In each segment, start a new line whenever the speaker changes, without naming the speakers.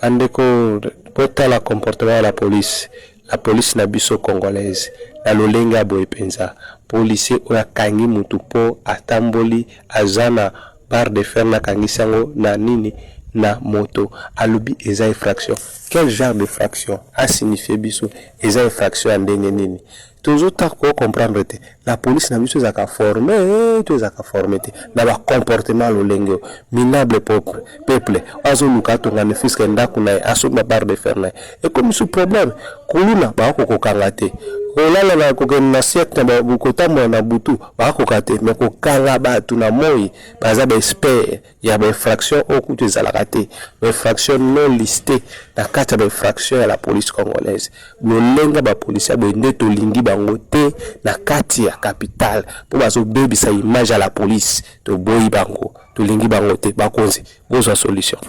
Andeko pota la comportement de la police na biso congolaise na lolenga boye penza policier oya kangi mutu po atamboli azana barre de fer na kangisango na nini na moto alobi eza infraction. Quel genre d'infraction a signifié biso eza infraction andenge nini? Toujours ta ko comprendre te la police na biso zaka former to zaka former te na ba comportement lolengo minable peuple azo lukato ngane fiske ndaku na aso na barre de fer na et comme ce problème kuluna ba ko kokanga te olala na kokena siècle na bukota na butu ba ko kate mais ko kanga ba tuna moi baza ba expert ya ba infraction okutu ezalaka te ba infraction non listée na kata ba infraction ya la police congolaise lolenga ba police ba ndeto lingi bango te na kati ya capitale po bazo bebisa image ya la police to boyi bango to lingi bango te bakonzi bozo solution.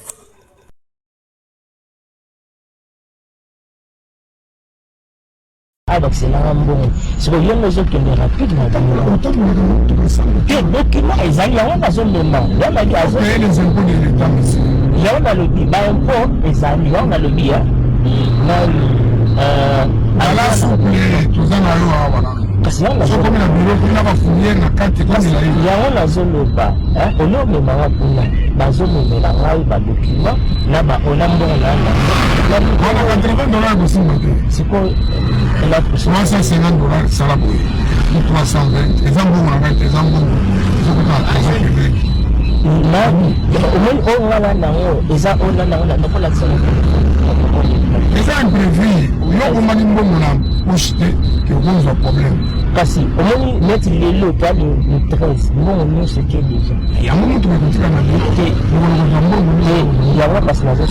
Donc c'est là bon c'est bien les autres qui sont rapides mais document ils ont la zone de main là la gaz les impôts de l'état il y a le débat impôt ils ont le bien
ala souple tous en allo voilà
kasi on a
so comme la bureau kuna ba fouiller na carte comme il a eu
ya on a zone ba on a même ma kuna ba zone mais la ngai ba document na ba on a bon là
$80 aussi
c'est quoi
la $350 ça la boye 320 exemple on a des exemples je peux pas
au moins on a na eza on a na ko la tsana
eza imprévu yo ko mani mbongo na poste que cause un problème
kasi au moins mettre les lots pas le 13 bon nous c'est que déjà
il y a un moment où on continue à naviguer
il y a pas parce que la chose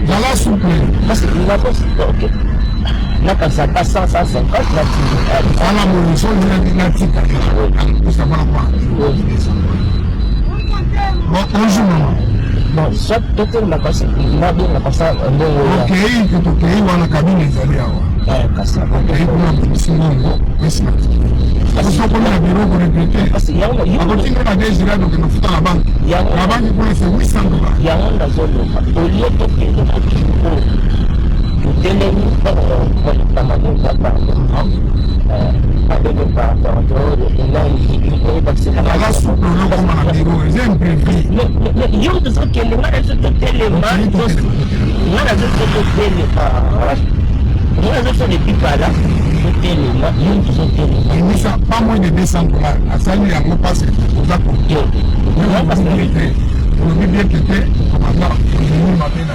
dans la souple
parce que il a pas ok là quand ça passe 150 là tu
à la munition il y a tika ça va pas bon bonjour
bon soit tout la passe là bien la passe bon
ok que tu es dans la cabine italienne
kasi
ok pour singo merci parce que comme la bureau pour répéter
parce qu'il y a
continue à des gens donc nous foutons la banque pour c'est $800
il y a on la zone au lieu de telemi kwa maneno hapa avec par rapport là il parce que
la soupe le comme la bureau c'est imprévu
mais yo de ce que les gens se tellement moi la zone se tellement moi la zone depuis pas là tellement yo de ce tellement
il n'y a pas moins de $200 à ça il y a pas c'est pour ça pour yo parce que le bien que était commandant il m'a fait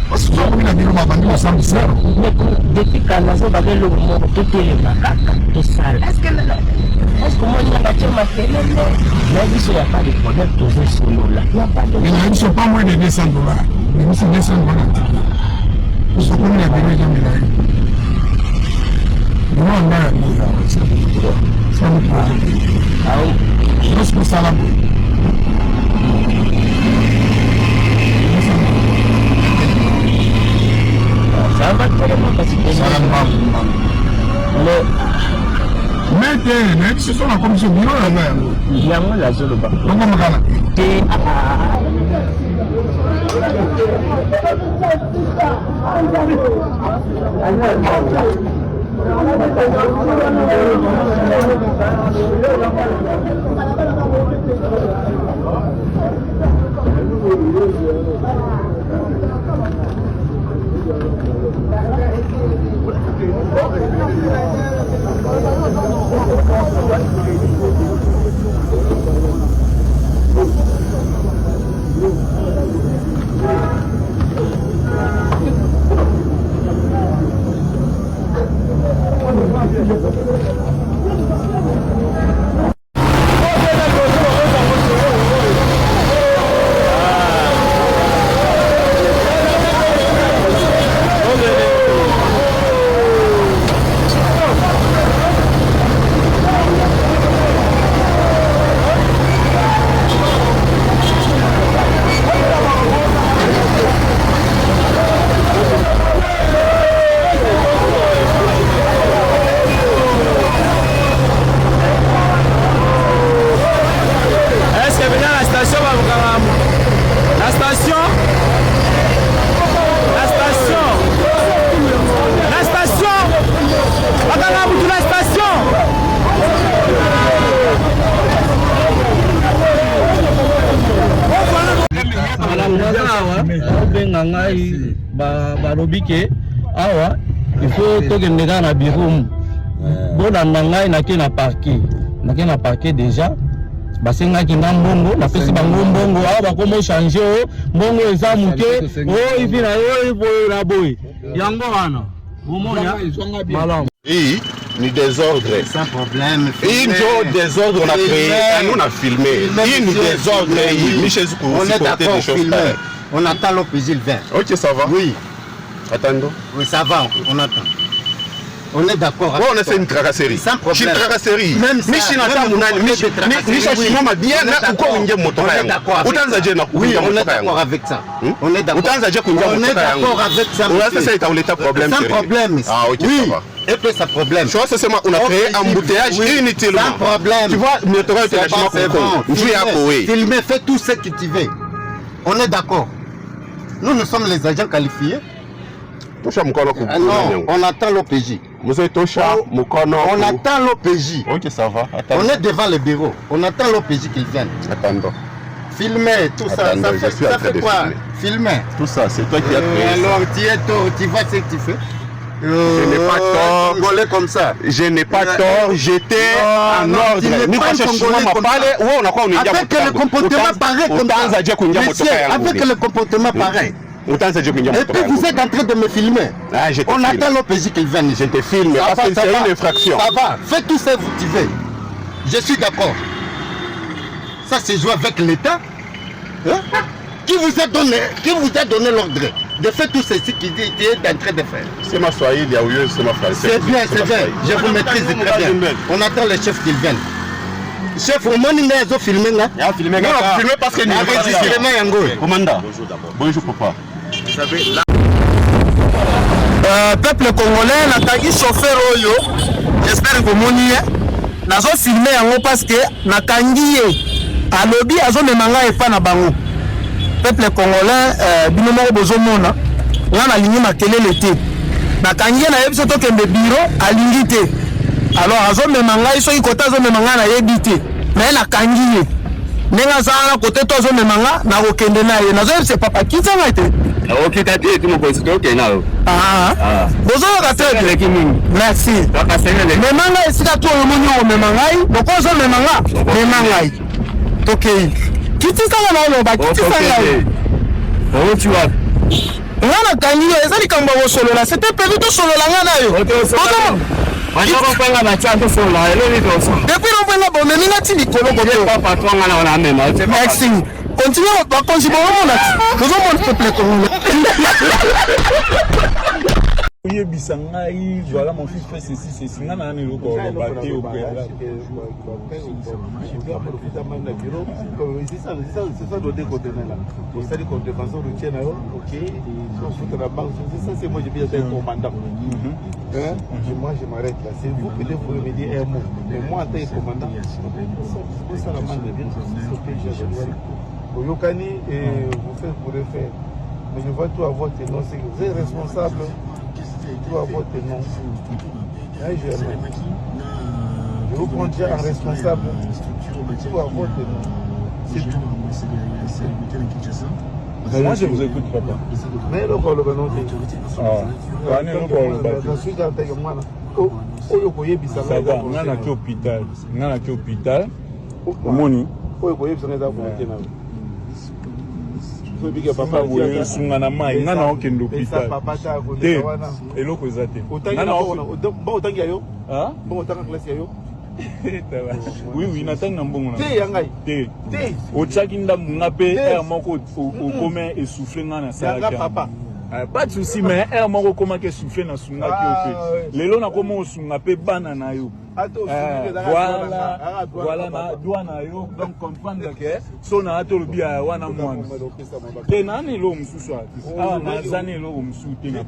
parce que comme il a dit on va vendre au centre zéro
depuis quand la zone avait le mot tout est macaque tout ça est-ce que moi il y a ma télé là il n'y a pas de problème toujours solo là il n'y a pas de
mais il ne sont pas moins de $200 mais c'est $200 parce que comme il a dit jamais là non on a ça nous ah oui je pense ça là
ça va tellement parce que
ça mais ce sont la commission bureau là
il y a la zone bas
donc on va
Barobike awa il faut tokende na bureau bona ngai na parquet déjà basenga ki na mbongo na pesi bango mbongo awa bakomo changer mbongo eza muke ivi na boy na boy yango wana omona malam
ni désordre.
Sans problème.
Il y a désordre, on a créé, nous on a filmé. Il y a désordre,
on est d'accord, filmé. On attend l'OPJ le 20.
Ok, ça va.
Oui.
Attendons.
Oui, ça va, on attend. On est d'accord.
On a fait une tracasserie.
Sans problème.
Une tracasserie.
Même ça. Oui, on est d'accord avec ça. On est d'accord. On est d'accord avec ça. Sans problème.
Ah, ok, ça va.
Et puis ça problème.
Tu vois, c'est on a créé un embouteillage inutilement.
Sans problème.
Tu vois, notre international
filmer, fais tout ce que tu veux. On est d'accord. Nous sommes les agents qualifiés. Non, on attend l'OPJ. On attend l'OPJ.
Ok, ça va.
On est devant le bureau. On attend l'OPJ qu'il vienne.
Attendons.
Filmer, tout ça. Ça fait quoi? Filmer.
Tout ça, c'est toi qui as créé.
Alors, tu vois ce que tu fais.
Je n'ai pas tort.
Congolais comme ça.
Je n'ai pas tort. J'étais en ordre.
Avec le comportement pareil comme ça. Monsieur, avec le comportement pareil. Et puis vous êtes en train de me filmer. On attend l'OPJ qu'il vienne.
Je te filme parce que c'est une infraction.
Ça va, fais tout ce que tu veux. Je suis d'accord. Ça c'est jouer avec l'État. Qui vous a donné l'ordre de faire tout ceci qu'il est en train de faire?
C'est ma Swahili, c'est ma frère.
C'est bien, je vous maîtrise très bien. On attend le chef qu'il vienne. Chef, au moins il a filmé là.
Il a filmé parce qu'il
est
commandant. Bonjour papa.
Vous savez là. Peuple congolais, nataki chauffeur oyo. J'espère que vous nazo filmer yango parce que nakangi alobi azomemanga efa na bango. Peuple congolais bino moko bozomona nga nalingi makelele te nakangi na yebiso tokende bureau alingi te alors azomema ngai soki kota azomema ngai nayebi te naye nakangi ye ndenge aza wana kote to azomema nga nakokende na ye nazoyebisa papa kita ngai te
okita te eti mokonzi tokende nayo
bozoyoka te merci mema ngai esika to omoni omema ngai loko ozomema nga mema ngai tokei kitisanga na oloba kitisanga
oti wapi
nga nakangi yo eza likambo ya kosolola c'était prévu tosolola nga na yo depuis lompenga bomemi nga ti likolo merci continue bakonzi bomona tozomona peuple congolais
oyebisa ngai voilà mon fils fait ceci nga na nani loko loba te au préalable
c'est ça doit décontenir là pour ça les contrefaçons retiennent là ok on fout la banque ça c'est moi j'ai bien été commandant moi je m'arrête là c'est vous peut-être vous me dire un mot mais moi en tant que commandant c'est ça la manne de bien c'est Yokani et vous faites pour le faire mais je vois tout à votre nom c'est que vous êtes responsable tout à votre nom je vous prends déjà en responsable tout à votre nom c'est tout.
Moi je vous écoute papa.
Mais le corps le banon.
Ah,
oyo koyebisa
ça va ngana ki hôpital omoni
oyo koyebisa ngana volonté na
bika papa boye sunga na mai ngana okende hôpital te eloko eza te
ngana bon otangi yo bon otanga classe yo
oui natangi na mbongo na
te yangai
te otiaki ndambu nga mpe aire moko okome essouffle nga na salaki
papa
pas de souci mais aire moko okomaki essouffle na sungaki yo mpe lelo nakoma osunga mpe bana na yo voilà na doigt na yo donc comprendre que so na atolobi ya wana mwana te nani eloko mosusu awa naza na eloko mosusu te na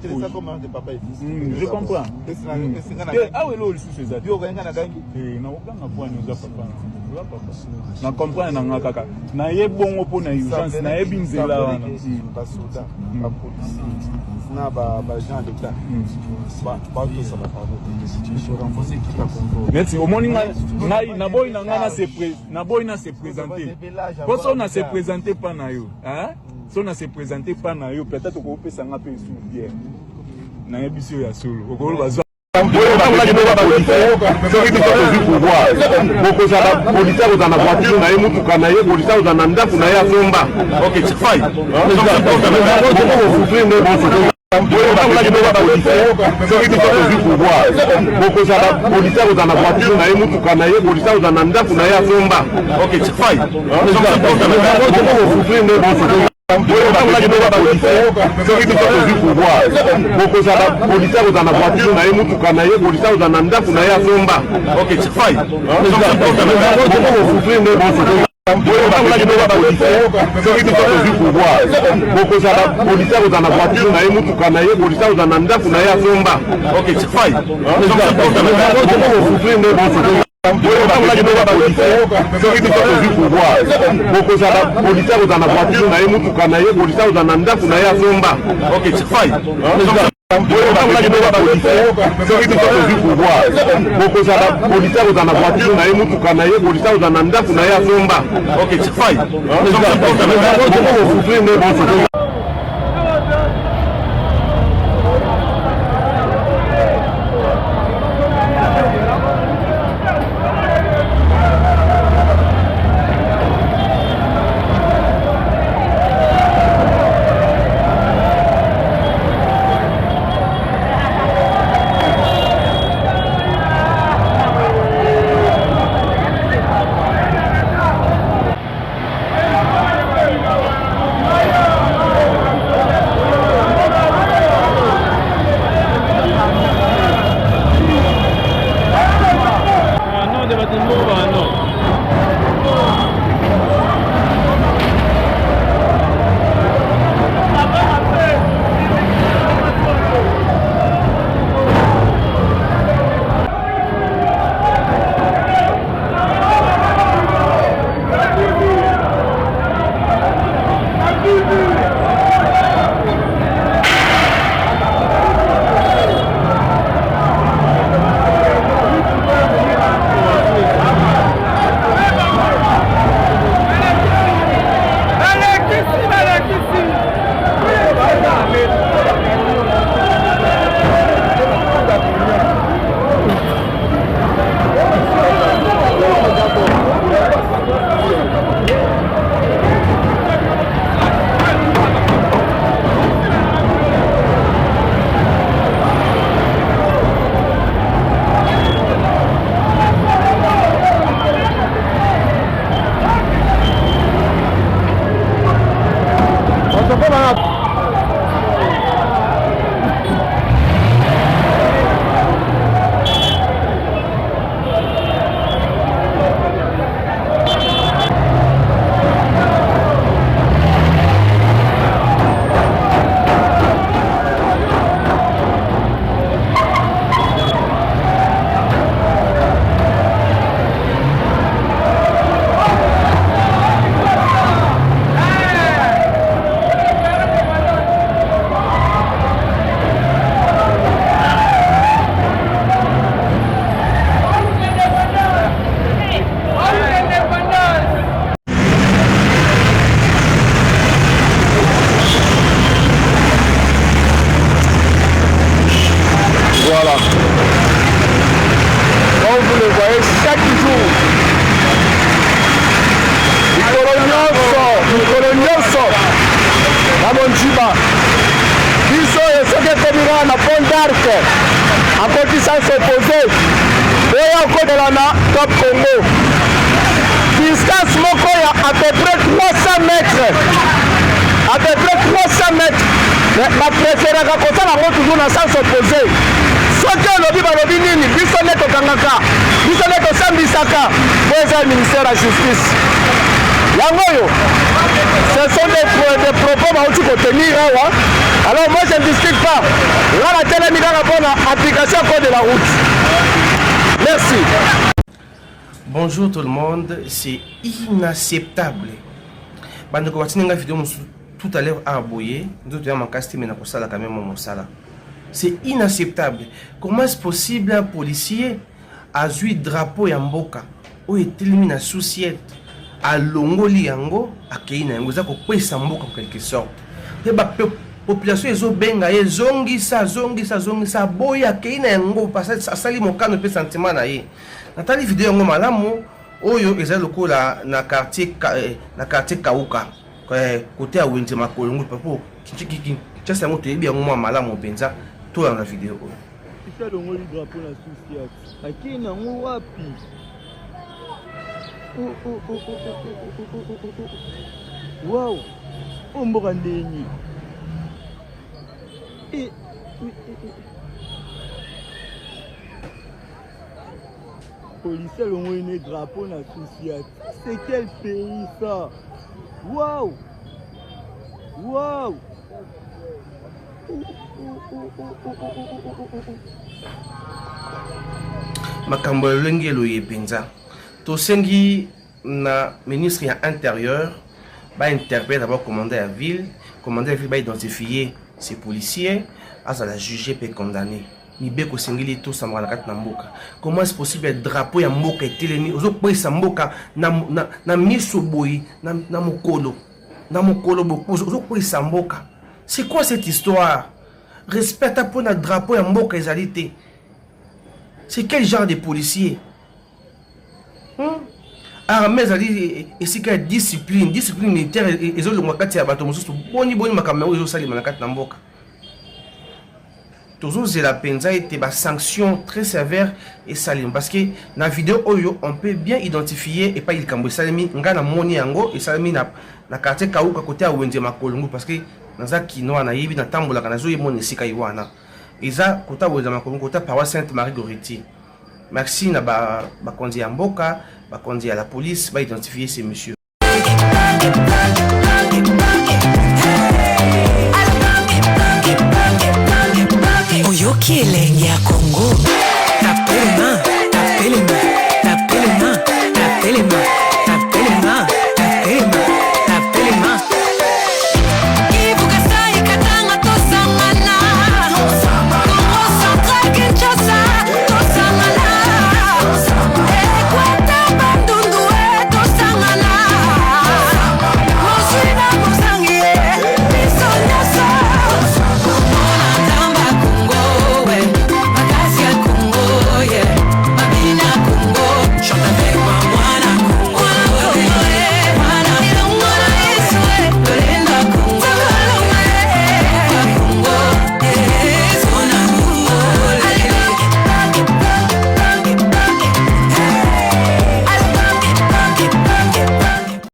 je comprends te awa eloko lisusu eza te nakokanga pwani oza papa na comprendre na nga kaka naye bongo mpo na urgence nayebi nzela wana
na bagent d'état batosala
neti omoni ngai naboyi na ngai naboyi na se présenter po so na se présenter pa na yo so na se présenter pa na yo peut-être okopesa nga mpe esu biere nayebi si oyo ya solo okoloba
bokozala policier kozala na voiture na ye mutuka na ye policier kozala na ndako na ye asomba okfai bokozala policier kozala na voiture na ye mutuka na ye policier kozala na ndako na ye asomba okfai bokozala policier kozala na voiture na ye mutuka na ye policier kozala na ndako na ye asomba okfai bokozala policier kozala na voiture na ye mutuka na ye policier kozala na ndako na ye asomba okfai bokozala policier kozala na voiture na ye mutuka na ye policier kozala na ndako na ye asomba okfai bokozala policier kozala na voiture na ye mutuka na ye policier kozala na ndako na ye asomba okfai
na Monjiba. Biso soki ekomika na Pont d'Arc akotisa s'opposé oyo akodela na Top Congo. Distance moko ya à peu près 300 mètres. À peu près 300 mètres. Bapréféraka kosala yango toujours na sens opposé. Soki olobi balobi nini biso nde tokangaka biso nde tosambisaka po eza ministère ya justice yango oyo ce sont des propos bauti kotenir awa. Alors moi je ne discute pas nga natelemi kaka mpona application code de la route. Merci.
Bonjour tout le monde, c'est inacceptable. Bandeko batinenga vidéo tout à l'heure à aboyer, nous avons un casting mais na quand même mon sala. C'est inacceptable. Comment est-ce possible un policier a joué drapeau ya mboka ou est éliminé na souciette à longoli yango a keina yango za ko pesa mboka en quelque sorte. Et ba population ezo benga ye zongi sa boya keina yango parce que ça sali mon cas ne peut sentiment na ye. Natali vidéo yango malamu oyo eza lokola na quartier Kauka côté à Wenze Makolongo papo kiki chasa yango toyebi yango mwa malamu penza to na vidéo oyo.
Isa longoli drapeau na souciat akina ngo wapi? Wow, omboka ndenyi. Policier longoli ne drapeau na souciat. C'est quel pays ça? Wow! Wow!
Makambo lenge loye penza. Tosengi na ministre ya intérieur ba interpeller d'abord commandant à ville va identifier ces policiers à la juger et condamner. Mibeko sengili to samara kat na mboka. Comment est-ce possible drapeau ya mboka etelemi ozo pesa mboka na miso boyi na mokolo boko ozo pesa mboka. C'est quoi cette histoire? Respecte pour notre drapeau ya mboka ezalité. C'est quel genre de policier? Armée ezali esika discipline militaire ezo longwa kati ya bato mosusu boni makambo ezo salima na kati na mboka. Toujours c'est la penza était ba sanction très sévère et salim parce que na vidéo oyo on peut bien identifier et pas il kambo salimi ngana moni yango et salimi na quartier Kauka côté à Wenze Makolongo parce que naza kino na yibi na tambola kana zo yemoni sika iwana eza côté à Wenze Makolongo côté paroisse Sainte-Marie Goretti. Merci na ba konzi ya mboka ba konzi ya la police va identifier ces messieurs.
Oyoki elenge yako